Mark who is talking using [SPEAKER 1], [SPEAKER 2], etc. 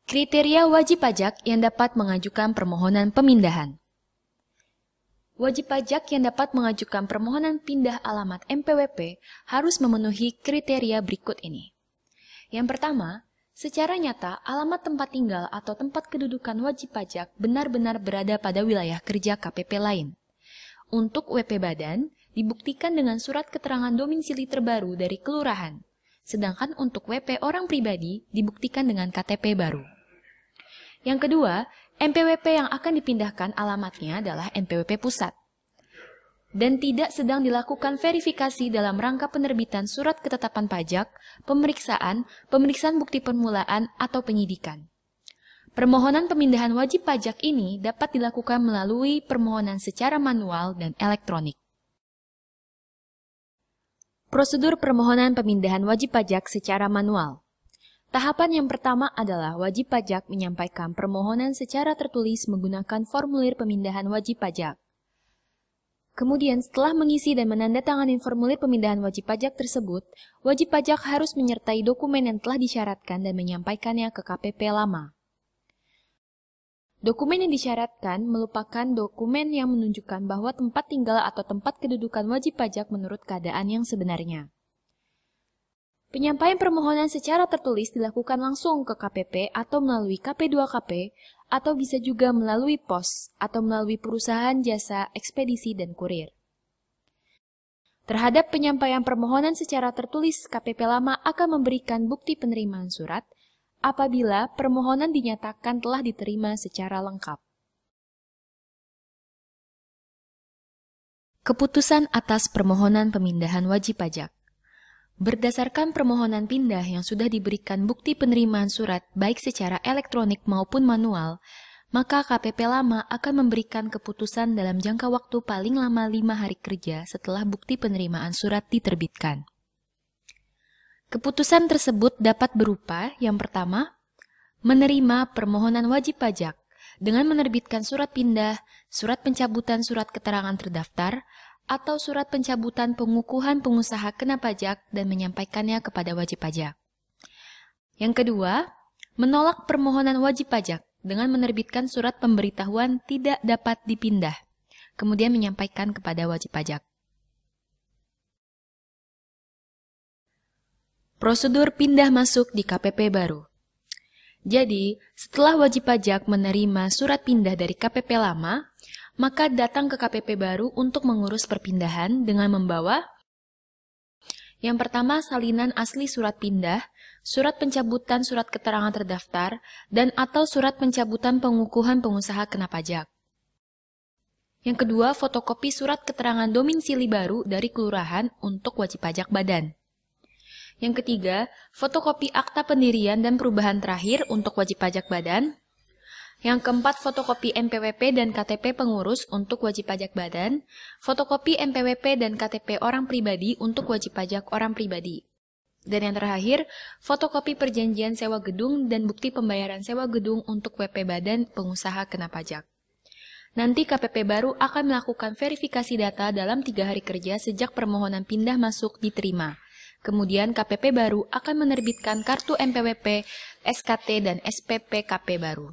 [SPEAKER 1] Kriteria wajib pajak yang dapat mengajukan permohonan pemindahan. Wajib pajak yang dapat mengajukan permohonan pindah alamat NPWP harus memenuhi kriteria berikut ini. Yang pertama, secara nyata alamat tempat tinggal atau tempat kedudukan wajib pajak benar-benar berada pada wilayah kerja KPP lain. Untuk WP Badan, dibuktikan dengan surat keterangan domisili terbaru dari kelurahan. Sedangkan untuk WP orang pribadi dibuktikan dengan KTP baru. Yang kedua, NPWP yang akan dipindahkan alamatnya adalah NPWP pusat. Dan tidak sedang dilakukan verifikasi dalam rangka penerbitan surat ketetapan pajak, pemeriksaan bukti permulaan, atau penyidikan. Permohonan pemindahan wajib pajak ini dapat dilakukan melalui permohonan secara manual dan elektronik. Prosedur permohonan pemindahan wajib pajak secara manual. Tahapan yang pertama adalah wajib pajak menyampaikan permohonan secara tertulis menggunakan formulir pemindahan wajib pajak. Kemudian setelah mengisi dan menandatangani formulir pemindahan wajib pajak tersebut, wajib pajak harus menyertai dokumen yang telah disyaratkan dan menyampaikannya ke KPP lama. Dokumen yang disyaratkan merupakan dokumen yang menunjukkan bahwa tempat tinggal atau tempat kedudukan wajib pajak menurut keadaan yang sebenarnya. Penyampaian permohonan secara tertulis dilakukan langsung ke KPP atau melalui KP2KP, atau bisa juga melalui pos atau melalui perusahaan jasa, ekspedisi, dan kurir. Terhadap penyampaian permohonan secara tertulis, KPP lama akan memberikan bukti penerimaan surat apabila permohonan dinyatakan telah diterima secara lengkap. Keputusan atas permohonan pemindahan wajib pajak. Berdasarkan permohonan pindah yang sudah diberikan bukti penerimaan surat baik secara elektronik maupun manual, maka KPP lama akan memberikan keputusan dalam jangka waktu paling lama 5 hari kerja setelah bukti penerimaan surat diterbitkan. Keputusan tersebut dapat berupa, yang pertama, menerima permohonan wajib pajak dengan menerbitkan surat pindah, surat pencabutan surat keterangan terdaftar, atau surat pencabutan pengukuhan pengusaha kena pajak dan menyampaikannya kepada wajib pajak. Yang kedua, menolak permohonan wajib pajak dengan menerbitkan surat pemberitahuan tidak dapat dipindah, kemudian menyampaikan kepada wajib pajak. Prosedur pindah masuk di KPP baru. Jadi, setelah wajib pajak menerima surat pindah dari KPP lama, maka datang ke KPP baru untuk mengurus perpindahan dengan membawa yang pertama salinan asli surat pindah, surat pencabutan surat keterangan terdaftar, dan atau surat pencabutan pengukuhan pengusaha kena pajak. Yang kedua, fotokopi surat keterangan domisili baru dari kelurahan untuk wajib pajak badan. Yang ketiga, fotokopi akta pendirian dan perubahan terakhir untuk wajib pajak badan. Yang keempat, fotokopi NPWP dan KTP pengurus untuk wajib pajak badan, fotokopi NPWP dan KTP orang pribadi untuk wajib pajak orang pribadi. Dan yang terakhir, fotokopi perjanjian sewa gedung dan bukti pembayaran sewa gedung untuk WP badan pengusaha kena pajak. Nanti KPP baru akan melakukan verifikasi data dalam 3 hari kerja sejak permohonan pindah masuk diterima. Kemudian KPP baru akan menerbitkan kartu NPWP, SKT, dan SPP KP baru.